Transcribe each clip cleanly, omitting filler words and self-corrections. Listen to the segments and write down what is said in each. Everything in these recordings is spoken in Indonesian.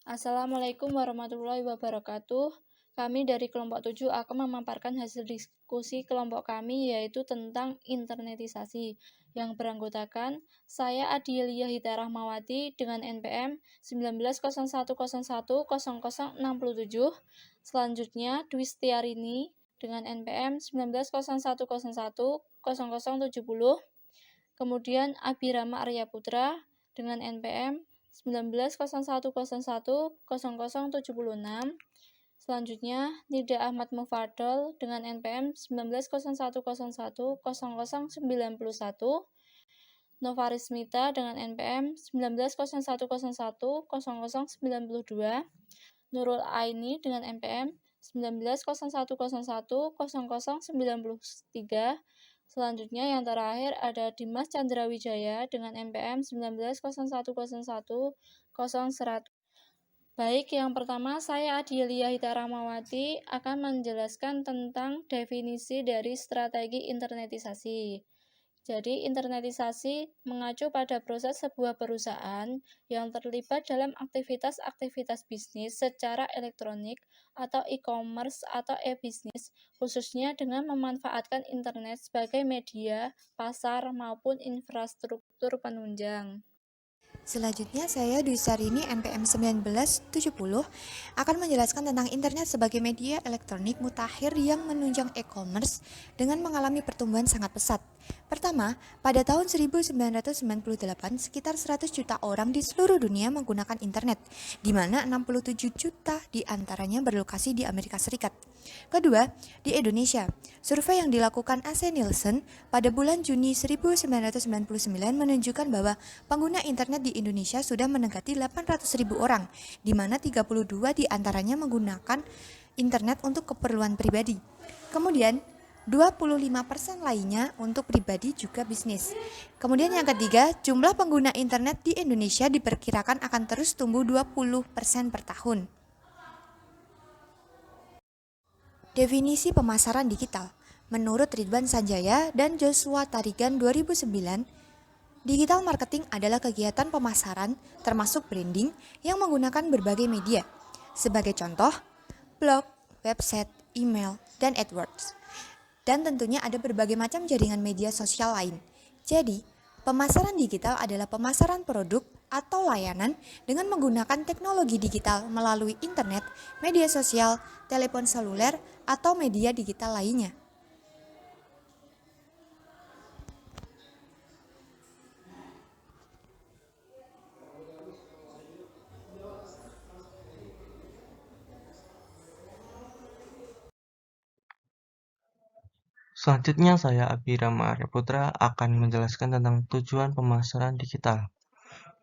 Assalamualaikum warahmatullahi wabarakatuh. Kami dari kelompok 7 akan memaparkan hasil diskusi kelompok kami yaitu tentang internetisasi yang beranggotakan saya Adilia Hita Rahmawati dengan NPM 1901010067, selanjutnya Dwi Setiarini dengan NPM 1901010070, kemudian Abhirama Arya Putra dengan NPM 1901010076. Selanjutnya, Nida Ahmad Mufadol dengan NPM 1901010091. Nova Rismita dengan NPM 1901010092. Nurul Aini dengan NPM 1901010093. Selanjutnya yang terakhir ada Dimas Chandra Wijaya dengan NPM 1901010100. Baik, yang pertama saya Adilia Hita Rahmawati akan menjelaskan tentang definisi dari strategi internetisasi. Jadi, internetisasi mengacu pada proses sebuah perusahaan yang terlibat dalam aktivitas-aktivitas bisnis secara elektronik atau e-commerce atau e-bisnis, khususnya dengan memanfaatkan internet sebagai media, pasar, maupun infrastruktur penunjang. Selanjutnya, saya Dwi Sarini NPM 1970 akan menjelaskan tentang internet sebagai media elektronik mutakhir yang menunjang e-commerce dengan mengalami pertumbuhan sangat pesat. Pertama, pada tahun 1998, sekitar 100 juta orang di seluruh dunia menggunakan internet, di mana 67 juta diantaranya berlokasi di Amerika Serikat. Kedua, di Indonesia, survei yang dilakukan AC Nielsen pada bulan Juni 1999 menunjukkan bahwa pengguna internet di Indonesia sudah mendekati 800.000 orang, di mana 32 diantaranya menggunakan internet untuk keperluan pribadi. Kemudian, 25% lainnya untuk pribadi juga bisnis. Kemudian yang ketiga, jumlah pengguna internet di Indonesia diperkirakan akan terus tumbuh 20% per tahun. Definisi pemasaran digital. Menurut Ridwan Sanjaya dan Joshua Tarigan 2009, digital marketing adalah kegiatan pemasaran termasuk branding yang menggunakan berbagai media. Sebagai contoh, blog, website, email, dan AdWords. Dan tentunya ada berbagai macam jaringan media sosial lain. Jadi, pemasaran digital adalah pemasaran produk atau layanan dengan menggunakan teknologi digital melalui internet, media sosial, telepon seluler, atau media digital lainnya. Selanjutnya saya Abhirama Arya Putra akan menjelaskan tentang tujuan pemasaran digital.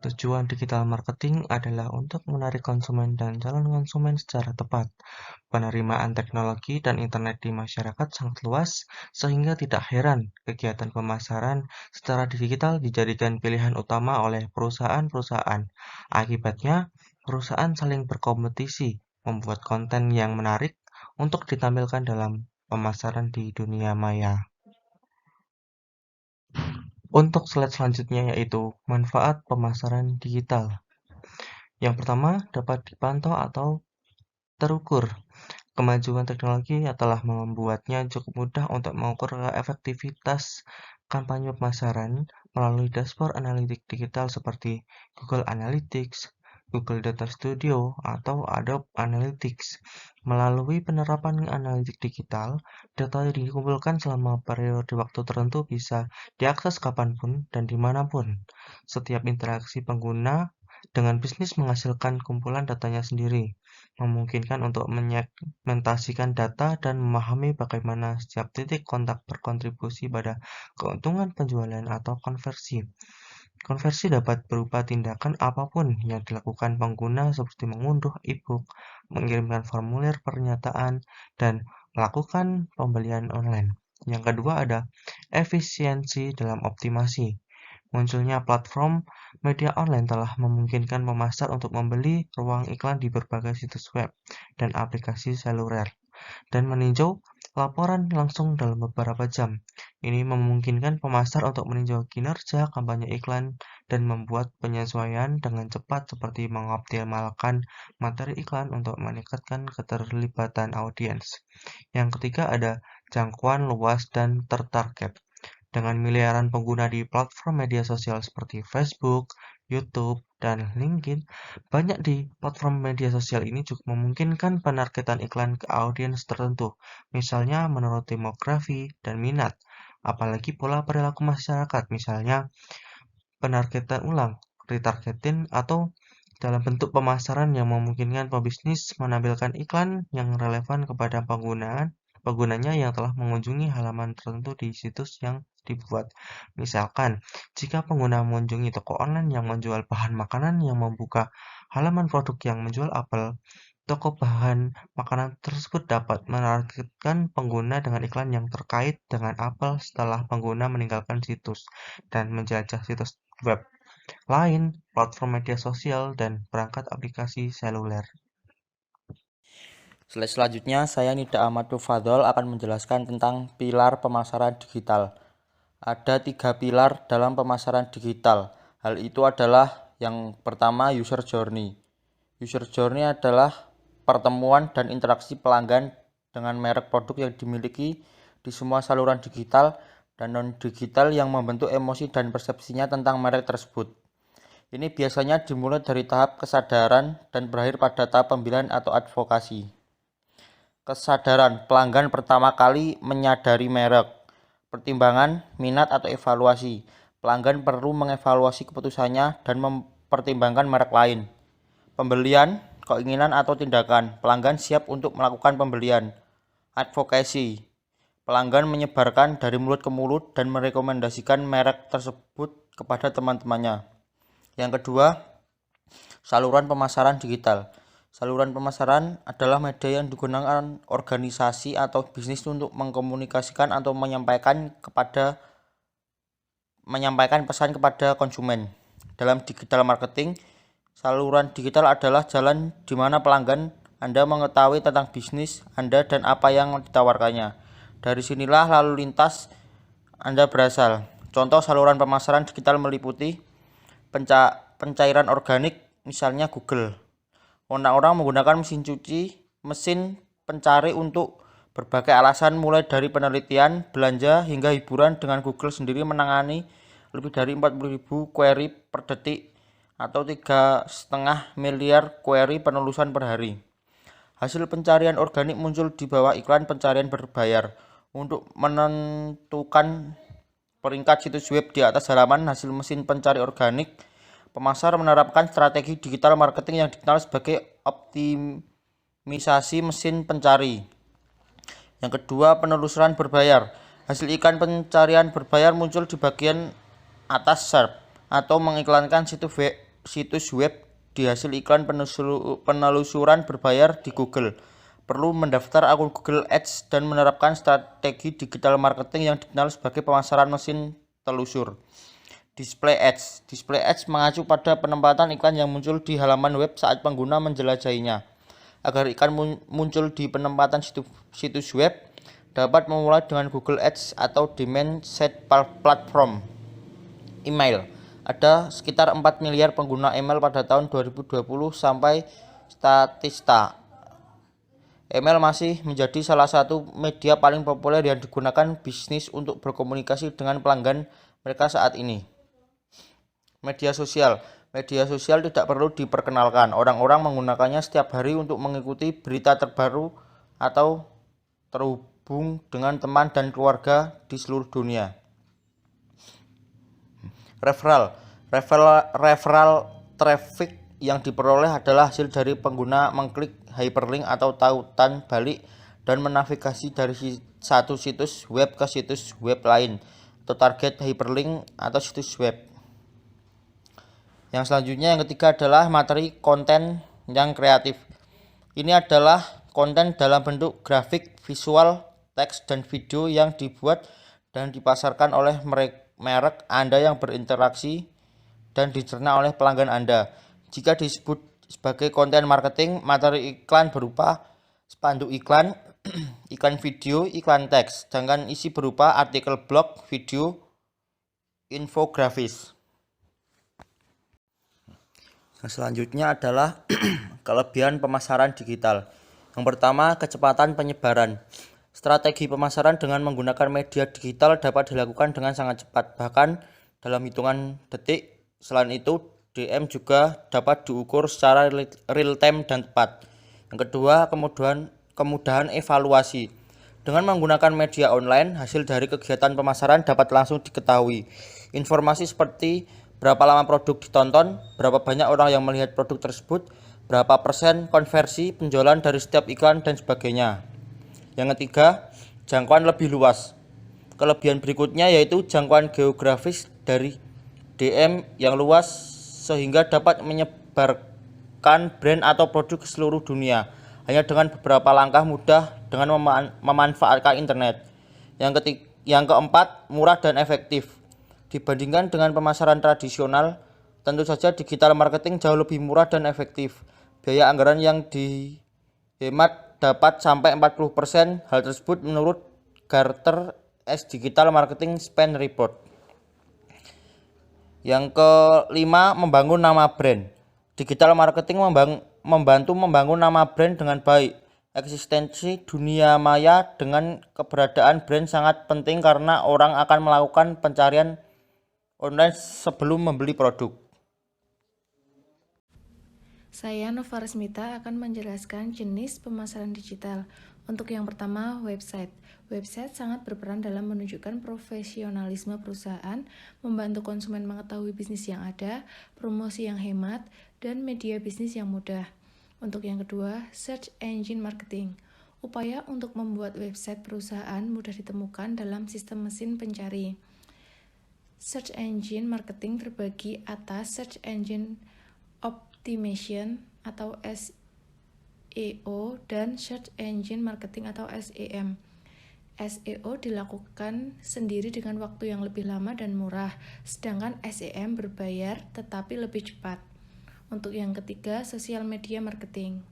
Tujuan digital marketing adalah untuk menarik konsumen dan calon konsumen secara tepat. Penerimaan teknologi dan internet di masyarakat sangat luas, sehingga tidak heran kegiatan pemasaran secara digital dijadikan pilihan utama oleh perusahaan-perusahaan. Akibatnya, perusahaan saling berkompetisi, membuat konten yang menarik untuk ditampilkan dalam pemasaran di dunia maya. Untuk slide selanjutnya yaitu manfaat pemasaran digital. Yang pertama, dapat dipantau atau terukur. Kemajuan teknologi telah membuatnya cukup mudah untuk mengukur efektivitas kampanye pemasaran melalui dashboard analitik digital seperti Google Analytics, Google Data Studio, atau Adobe Analytics. Melalui penerapan analitik digital, data yang dikumpulkan selama periode waktu tertentu bisa diakses kapanpun dan dimanapun. Setiap interaksi pengguna dengan bisnis menghasilkan kumpulan datanya sendiri, memungkinkan untuk menyegmentasikan data dan memahami bagaimana setiap titik kontak berkontribusi pada keuntungan penjualan atau konversi. Konversi dapat berupa tindakan apapun yang dilakukan pengguna seperti mengunduh e-book, mengirimkan formulir pernyataan, dan melakukan pembelian online. Yang kedua ada efisiensi dalam optimasi. Munculnya platform media online telah memungkinkan pemasar untuk membeli ruang iklan di berbagai situs web dan aplikasi seluler, dan meninjau laporan langsung dalam beberapa jam. Ini memungkinkan pemasar untuk meninjau kinerja kampanye iklan dan membuat penyesuaian dengan cepat seperti mengoptimalkan materi iklan untuk meningkatkan keterlibatan audiens. Yang ketiga ada jangkauan luas dan tertarget. Dengan miliaran pengguna di platform media sosial seperti Facebook, YouTube, dan LinkedIn, banyak di platform media sosial ini juga memungkinkan penargetan iklan ke audiens tertentu, misalnya menurut demografi dan minat, apalagi pola perilaku masyarakat, misalnya penargetan ulang, retargeting, atau dalam bentuk pemasaran yang memungkinkan pebisnis menampilkan iklan yang relevan kepada penggunanya yang telah mengunjungi halaman tertentu di situs yang dibuat. Misalkan, jika pengguna mengunjungi toko online yang menjual bahan makanan yang membuka halaman produk yang menjual apel, toko bahan makanan tersebut dapat menargetkan pengguna dengan iklan yang terkait dengan apel setelah pengguna meninggalkan situs dan menjelajah situs web lain, platform media sosial, dan perangkat aplikasi seluler. Slide selanjutnya, saya Nida Ahmad Fadol akan menjelaskan tentang pilar pemasaran digital. Ada 3 pilar dalam pemasaran digital. Hal itu adalah yang pertama, user journey. User journey adalah pertemuan dan interaksi pelanggan dengan merek produk yang dimiliki di semua saluran digital dan non-digital yang membentuk emosi dan persepsinya tentang merek tersebut. Ini biasanya dimulai dari tahap kesadaran dan berakhir pada tahap pembelian atau advokasi. Kesadaran, pelanggan pertama kali menyadari merek. Pertimbangan, minat atau evaluasi. Pelanggan perlu mengevaluasi keputusannya dan mempertimbangkan merek lain. Pembelian, keinginan atau tindakan. Pelanggan siap untuk melakukan pembelian. Advokasi. Pelanggan menyebarkan dari mulut ke mulut dan merekomendasikan merek tersebut kepada teman-temannya. Yang kedua, saluran pemasaran digital. Saluran pemasaran adalah media yang digunakan organisasi atau bisnis untuk mengkomunikasikan atau menyampaikan pesan kepada konsumen. Dalam digital marketing, saluran digital adalah jalan di mana pelanggan Anda mengetahui tentang bisnis Anda dan apa yang ditawarkannya. Dari sinilah lalu lintas Anda berasal. Contoh saluran pemasaran digital meliputi pencairan organik, misalnya Google. Orang-orang menggunakan mesin pencari untuk berbagai alasan, mulai dari penelitian, belanja, hingga hiburan. Dengan Google sendiri menangani lebih dari 40.000 query per detik atau 3,5 miliar query penelusuran per hari. Hasil pencarian organik muncul di bawah iklan pencarian berbayar. Untuk menentukan peringkat situs web di atas halaman hasil mesin pencari organik, pemasar menerapkan strategi digital marketing yang dikenal sebagai optimisasi mesin pencari. Yang kedua, penelusuran berbayar. Hasil iklan pencarian berbayar muncul di bagian atas SERP atau mengiklankan situs web di hasil iklan penelusuran berbayar di Google. Perlu mendaftar akun Google Ads dan menerapkan strategi digital marketing yang dikenal sebagai pemasaran mesin telusur. Display Ads. Display Ads mengacu pada penempatan iklan yang muncul di halaman web saat pengguna menjelajahinya. Agar iklan muncul di penempatan situs web, dapat memulai dengan Google Ads atau Demand Side Platform. Email. Ada sekitar 4 miliar pengguna email pada tahun 2020 sampai Statista. Email masih menjadi salah satu media paling populer yang digunakan bisnis untuk berkomunikasi dengan pelanggan mereka saat ini. Media sosial. Media sosial tidak perlu diperkenalkan. Orang-orang menggunakannya setiap hari untuk mengikuti berita terbaru atau terhubung dengan teman dan keluarga di seluruh dunia. Referral traffic yang diperoleh adalah hasil dari pengguna mengklik hyperlink atau tautan balik dan menavigasi dari satu situs web ke situs web lain atau target hyperlink atau situs web. Yang selanjutnya, yang ketiga adalah materi konten yang kreatif. Ini adalah konten dalam bentuk grafik, visual, teks, dan video yang dibuat dan dipasarkan oleh merek Anda yang berinteraksi dan dicerna oleh pelanggan Anda. Jika disebut sebagai konten marketing, materi iklan berupa spanduk iklan, iklan video, iklan teks, sedangkan isi berupa artikel blog, video, infografis. Selanjutnya adalah kelebihan pemasaran digital. Yang pertama, kecepatan penyebaran. Strategi pemasaran dengan menggunakan media digital dapat dilakukan dengan sangat cepat, bahkan dalam hitungan detik. Selain itu, DM juga dapat diukur secara real time dan tepat. Yang kedua, kemudahan evaluasi. Dengan menggunakan media online, hasil dari kegiatan pemasaran dapat langsung diketahui. Informasi seperti berapa lama produk ditonton, berapa banyak orang yang melihat produk tersebut, berapa persen konversi penjualan dari setiap iklan, dan sebagainya. Yang ketiga, jangkauan lebih luas. Kelebihan berikutnya yaitu jangkauan geografis dari DM yang luas sehingga dapat menyebarkan brand atau produk ke seluruh dunia hanya dengan beberapa langkah mudah dengan memanfaatkan internet. Yang keempat, murah dan efektif. Dibandingkan dengan pemasaran tradisional, tentu saja digital marketing jauh lebih murah dan efektif. Biaya anggaran yang dihemat dapat sampai 40%. Hal tersebut menurut Gartner as Digital Marketing Spend Report. Yang kelima, membangun nama brand. Digital marketing membantu membangun nama brand dengan baik. Eksistensi dunia maya dengan keberadaan brand sangat penting karena orang akan melakukan pencarian online sebelum membeli produk. Saya Nova Resmita akan menjelaskan jenis pemasaran digital. Untuk yang pertama, website. Website sangat berperan dalam menunjukkan profesionalisme perusahaan, membantu konsumen mengetahui bisnis yang ada, promosi yang hemat, dan media bisnis yang mudah. Untuk yang kedua, search engine marketing. Upaya untuk membuat website perusahaan mudah ditemukan dalam sistem mesin pencari. Search engine marketing terbagi atas search engine optimization atau SEO dan search engine marketing atau SEM. SEO dilakukan sendiri dengan waktu yang lebih lama dan murah, sedangkan SEM berbayar tetapi lebih cepat. Untuk yang ketiga, social media marketing.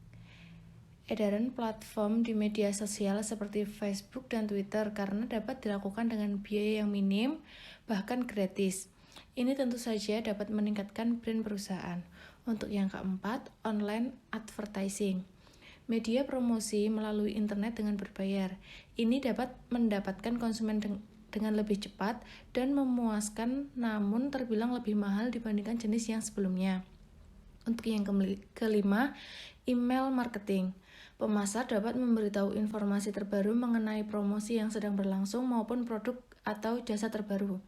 Edaran platform di media sosial seperti Facebook dan Twitter karena dapat dilakukan dengan biaya yang minim, bahkan gratis. Ini tentu saja dapat meningkatkan brand perusahaan. Untuk yang keempat, online advertising. Media promosi melalui internet dengan berbayar. Ini dapat mendapatkan konsumen dengan lebih cepat dan memuaskan, namun terbilang lebih mahal dibandingkan jenis yang sebelumnya. Untuk yang kelima, email marketing. Pemasar dapat memberitahu informasi terbaru mengenai promosi yang sedang berlangsung maupun produk atau jasa terbaru.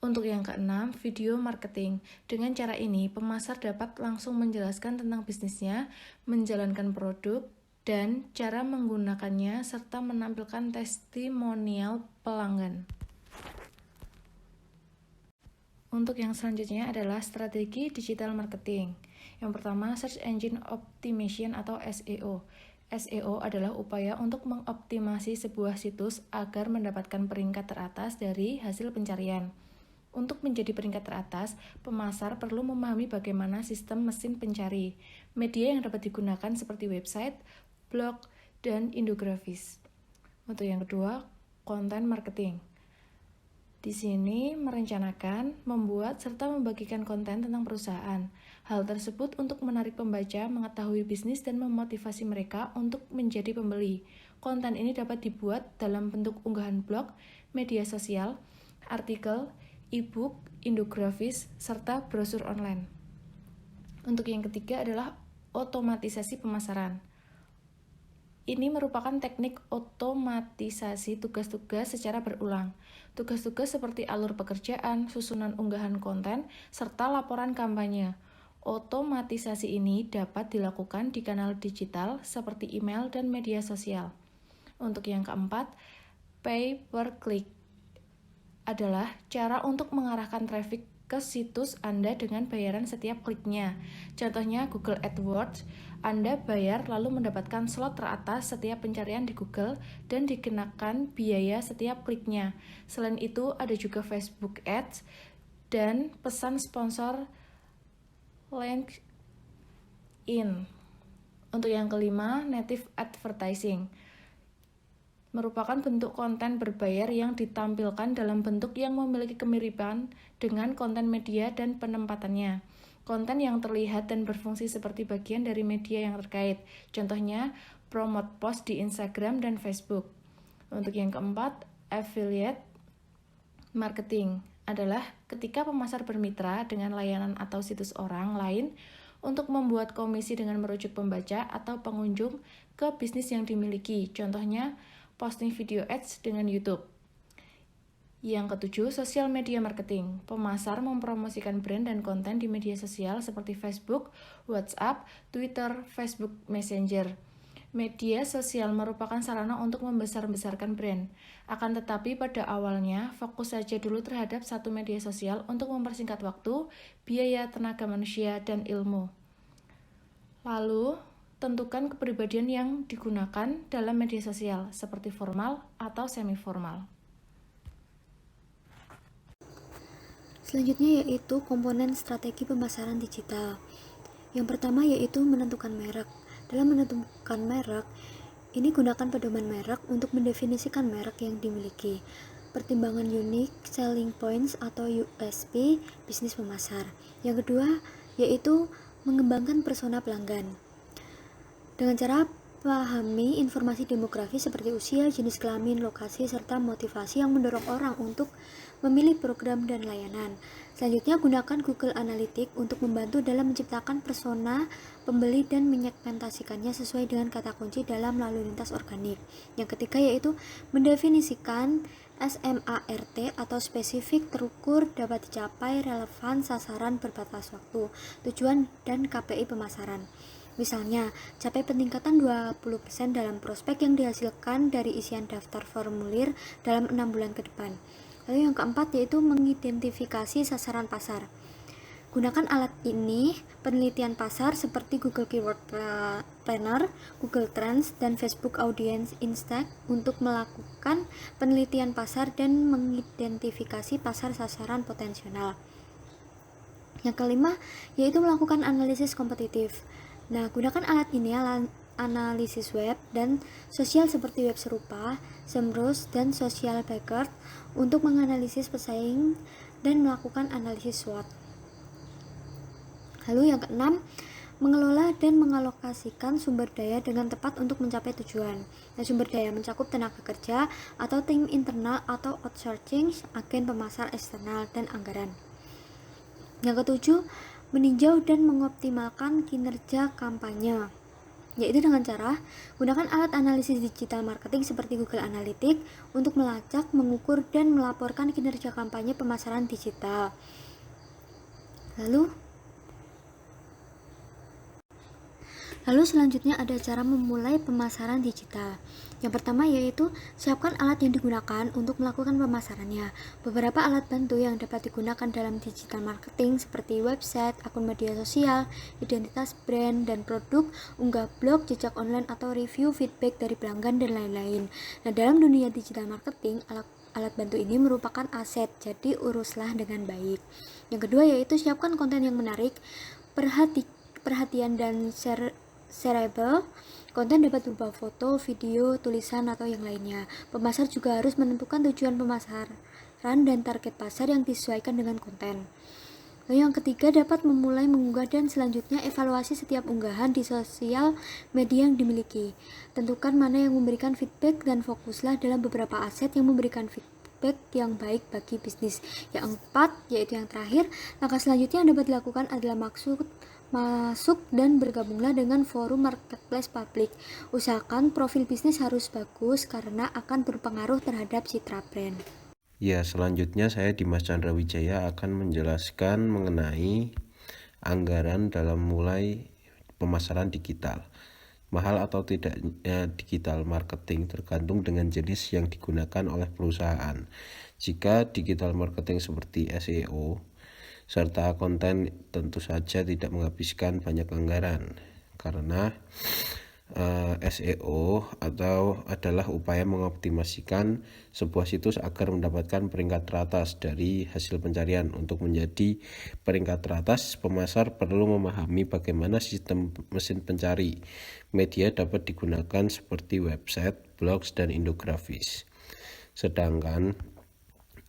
Untuk yang keenam, video marketing. Dengan cara ini, pemasar dapat langsung menjelaskan tentang bisnisnya, menjalankan produk, dan cara menggunakannya, serta menampilkan testimonial pelanggan. Untuk yang selanjutnya adalah strategi digital marketing. Yang pertama, search engine optimization atau SEO. SEO adalah upaya untuk mengoptimasi sebuah situs agar mendapatkan peringkat teratas dari hasil pencarian. Untuk menjadi peringkat teratas, pemasar perlu memahami bagaimana sistem mesin pencari. Media yang dapat digunakan seperti website, blog, dan infografis. Untuk yang kedua, content marketing. Di sini merencanakan, membuat, serta membagikan konten tentang perusahaan. Hal tersebut untuk menarik pembaca, mengetahui bisnis, dan memotivasi mereka untuk menjadi pembeli. Konten ini dapat dibuat dalam bentuk unggahan blog, media sosial, artikel, e-book, infografis, serta brosur online. Untuk yang ketiga adalah otomatisasi pemasaran. Ini merupakan teknik otomatisasi tugas-tugas secara berulang. Tugas-tugas seperti alur pekerjaan, susunan unggahan konten, serta laporan kampanye. Otomatisasi ini dapat dilakukan di kanal digital seperti email dan media sosial. Untuk yang keempat, pay per click adalah cara untuk mengarahkan traffic ke situs Anda dengan bayaran setiap kliknya. Contohnya Google AdWords, Anda bayar lalu mendapatkan slot teratas setiap pencarian di Google dan dikenakan biaya setiap kliknya. Selain itu, ada juga Facebook Ads dan pesan sponsor LinkedIn. Untuk yang kelima, native advertising merupakan bentuk konten berbayar yang ditampilkan dalam bentuk yang memiliki kemiripan dengan konten media dan penempatannya. konten yang terlihat dan berfungsi seperti bagian dari media yang terkait. Contohnya, promote post di Instagram dan Facebook. Untuk yang keempat, affiliate marketing adalah ketika pemasar bermitra dengan layanan atau situs orang lain untuk membuat komisi dengan merujuk pembaca atau pengunjung ke bisnis yang dimiliki. Contohnya, posting video ads dengan YouTube. Yang ketujuh, social media marketing. Pemasar mempromosikan brand dan konten di media sosial seperti Facebook, WhatsApp, Twitter, Facebook Messenger. Media sosial merupakan sarana untuk membesar-besarkan brand. Akan tetapi pada awalnya, fokus saja dulu terhadap satu media sosial untuk mempersingkat waktu, biaya, tenaga manusia, dan ilmu. Lalu, tentukan kepribadian yang digunakan dalam media sosial, seperti formal atau semi-formal. Selanjutnya yaitu komponen strategi pemasaran digital. Yang pertama yaitu menentukan merek. Dalam menentukan merek, ini gunakan pedoman merek untuk mendefinisikan merek yang dimiliki. Pertimbangan unique selling points atau USP bisnis pemasar. Yang kedua yaitu mengembangkan persona pelanggan. Dengan cara pahami informasi demografis seperti usia, jenis kelamin, lokasi, serta motivasi yang mendorong orang untuk memilih program dan layanan. Selanjutnya, gunakan Google Analytics untuk membantu dalam menciptakan persona pembeli dan menyegmentasikannya sesuai dengan kata kunci dalam lalu lintas organik. Yang ketiga yaitu mendefinisikan SMART atau spesifik, terukur, dapat dicapai, relevan, sasaran, berbatas waktu, tujuan, dan KPI pemasaran. Misalnya, capai peningkatan 20% dalam prospek yang dihasilkan dari isian daftar formulir dalam 6 bulan ke depan. Lalu yang keempat yaitu mengidentifikasi sasaran pasar. Gunakan alat ini penelitian pasar seperti Google Keyword Planner, Google Trends, dan Facebook Audience Insights untuk melakukan penelitian pasar dan mengidentifikasi pasar sasaran potensial. Yang kelima yaitu melakukan analisis kompetitif. Nah, gunakan alat ini analisis web dan sosial seperti web serupa, SEMrush, dan Social Backer untuk menganalisis pesaing dan melakukan analisis SWOT. Lalu yang keenam, mengelola dan mengalokasikan sumber daya dengan tepat untuk mencapai tujuan. Nah, sumber daya mencakup tenaga kerja atau tim internal atau outsourcing, agen pemasar eksternal, dan anggaran. Yang ketujuh, meninjau dan mengoptimalkan kinerja kampanye, yaitu dengan cara gunakan alat analisis digital marketing seperti Google Analytics untuk melacak, mengukur, dan melaporkan kinerja kampanye pemasaran digital. Lalu selanjutnya ada cara memulai pemasaran digital. Yang pertama yaitu siapkan alat yang digunakan untuk melakukan pemasarannya. Beberapa alat bantu yang dapat digunakan dalam digital marketing seperti website, akun media sosial, identitas brand dan produk, unggah blog, jejak online atau review, feedback dari pelanggan, dan lain-lain. Nah, dalam dunia digital marketing, alat bantu ini merupakan aset, jadi uruslah dengan baik. Yang kedua yaitu siapkan konten yang menarik, perhatian dan shareable. Konten dapat berupa foto, video, tulisan, atau yang lainnya. Pemasar juga harus menentukan tujuan pemasaran dan target pasar yang disesuaikan dengan konten. Lalu yang ketiga dapat memulai mengunggah dan selanjutnya evaluasi setiap unggahan di sosial media yang dimiliki. Tentukan mana yang memberikan feedback dan fokuslah dalam beberapa aset yang memberikan feedback yang baik bagi bisnis. Yang keempat, yaitu yang terakhir, langkah selanjutnya yang dapat dilakukan adalah masuk dan bergabunglah dengan forum marketplace publik. Usahakan profil bisnis harus bagus karena akan berpengaruh terhadap citra brand. Ya, selanjutnya saya Dimas Chandra Wijaya akan menjelaskan mengenai anggaran dalam mulai pemasaran digital. Mahal atau tidaknya digital marketing tergantung dengan jenis yang digunakan oleh perusahaan. Jika digital marketing seperti SEO serta konten tentu saja tidak menghabiskan banyak anggaran karena SEO adalah upaya mengoptimasikan sebuah situs agar mendapatkan peringkat teratas dari hasil pencarian. Untuk menjadi peringkat teratas, pemasar perlu memahami bagaimana sistem mesin pencari. Media dapat digunakan seperti website, blogs, dan infografis. Sedangkan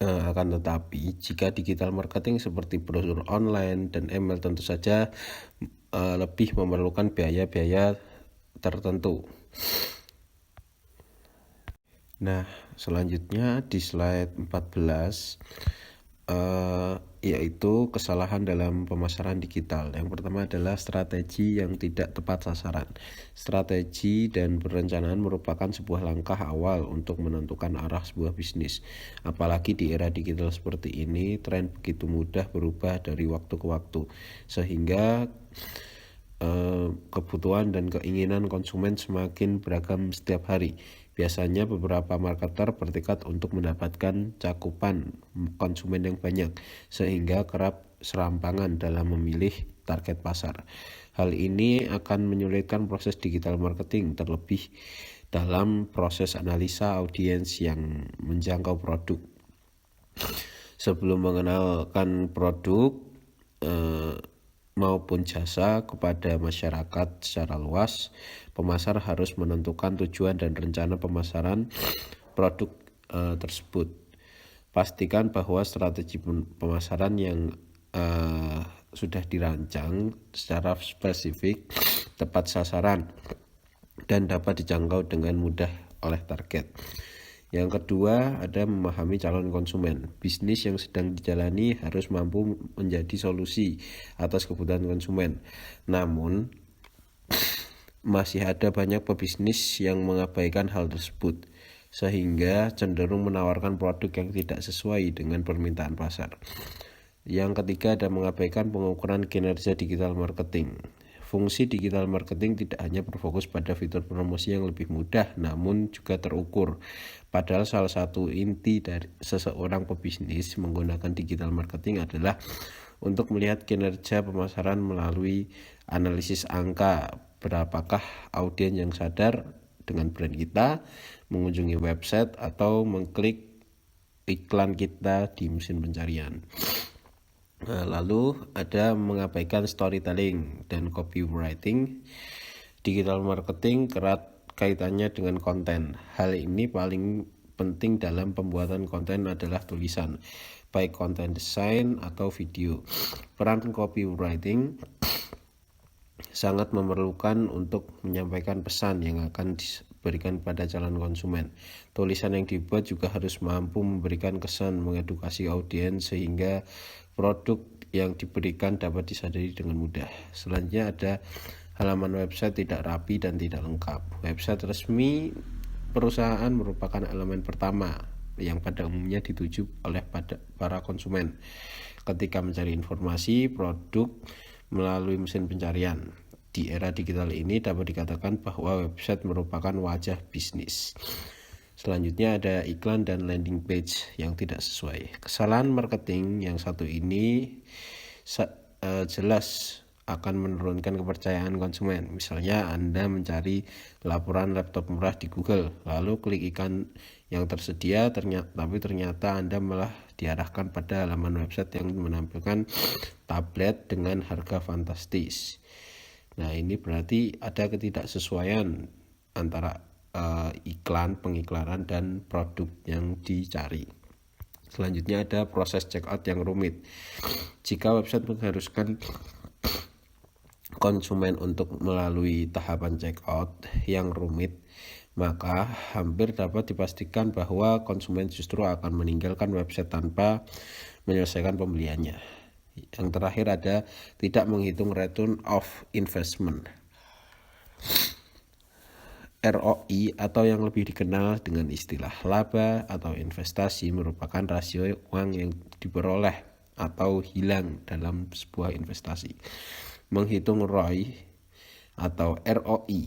Akan tetapi, jika digital marketing seperti brosur online dan email tentu saja lebih memerlukan biaya-biaya tertentu. Nah, selanjutnya di slide 14 yaitu kesalahan dalam pemasaran digital. Yang pertama adalah strategi yang tidak tepat sasaran. Strategi dan perencanaan merupakan sebuah langkah awal untuk menentukan arah sebuah bisnis. Apalagi di era digital seperti ini, tren begitu mudah berubah dari waktu ke waktu, sehingga kebutuhan dan keinginan konsumen semakin beragam setiap hari. Biasanya beberapa marketer bertekad untuk mendapatkan cakupan konsumen yang banyak, sehingga kerap serampangan dalam memilih target pasar. Hal ini akan menyulitkan proses digital marketing, terlebih dalam proses analisa audiens yang menjangkau produk. Sebelum mengenalkan produk maupun jasa kepada masyarakat secara luas, pemasar harus menentukan tujuan dan rencana pemasaran produk tersebut. Pastikan bahwa strategi pemasaran yang sudah dirancang secara spesifik, tepat sasaran, dan dapat dijangkau dengan mudah oleh target. Yang kedua, ada memahami calon konsumen. Bisnis yang sedang dijalani harus mampu menjadi solusi atas kebutuhan konsumen. Namun, masih ada banyak pebisnis yang mengabaikan hal tersebut, sehingga cenderung menawarkan produk yang tidak sesuai dengan permintaan pasar. Yang ketiga, ada mengabaikan pengukuran kinerja digital marketing. Fungsi digital marketing tidak hanya berfokus pada fitur promosi yang lebih mudah, namun juga terukur. Padahal salah satu inti dari seseorang pebisnis menggunakan digital marketing adalah untuk melihat kinerja pemasaran melalui analisis angka. Berapakah audiens yang sadar dengan brand kita, mengunjungi website, atau mengklik iklan kita di mesin pencarian. Lalu ada mengabaikan storytelling dan copywriting. Digital marketing erat kaitannya dengan konten. Hal ini paling penting dalam pembuatan konten adalah tulisan, baik konten desain atau video. Peran copywriting sangat memerlukan untuk menyampaikan pesan yang akan diberikan pada calon konsumen. Tulisan yang dibuat juga harus mampu memberikan kesan mengedukasi audiens sehingga produk yang diberikan dapat disadari dengan mudah. Selanjutnya ada halaman website tidak rapi dan tidak lengkap. Website resmi perusahaan merupakan elemen pertama yang pada umumnya dituju oleh para konsumen ketika mencari informasi produk melalui mesin pencarian. Di era digital ini dapat dikatakan bahwa website merupakan wajah bisnis. Selanjutnya ada iklan dan landing page yang tidak sesuai. Kesalahan marketing yang satu ini jelas akan menurunkan kepercayaan konsumen. Misalnya Anda mencari laporan laptop murah di Google, lalu klik iklan yang tersedia, tapi ternyata Anda malah diarahkan pada halaman website yang menampilkan tablet dengan harga fantastis. Nah, ini berarti ada ketidaksesuaian antara pengiklanan dan produk yang dicari. Selanjutnya ada proses checkout yang rumit. Jika website mengharuskan konsumen untuk melalui tahapan checkout yang rumit, maka hampir dapat dipastikan bahwa konsumen justru akan meninggalkan website tanpa menyelesaikan pembeliannya. Yang terakhir ada tidak menghitung return of investment. ROI atau yang lebih dikenal dengan istilah laba atau investasi merupakan rasio uang yang diperoleh atau hilang dalam sebuah investasi. Menghitung ROI atau ROI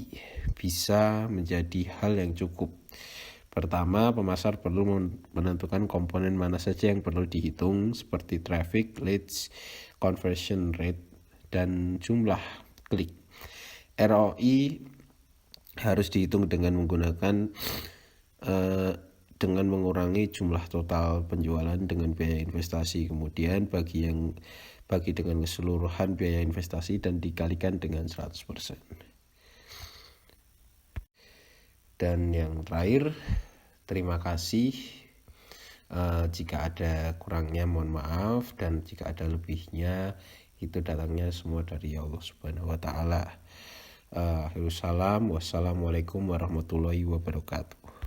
bisa menjadi hal yang cukup. Pertama, pemasar perlu menentukan komponen mana saja yang perlu dihitung seperti traffic, leads, conversion rate, dan jumlah klik. ROI harus dihitung dengan menggunakan dengan mengurangi jumlah total penjualan dengan biaya investasi, kemudian bagi dengan keseluruhan biaya investasi dan dikalikan dengan 100%. Dan yang terakhir, terima kasih Jika ada kurangnya mohon maaf, dan jika ada lebihnya itu datangnya semua dari Allah Subhanahu wa taala. Akhirul salam, wassalamualaikum warahmatullahi wabarakatuh.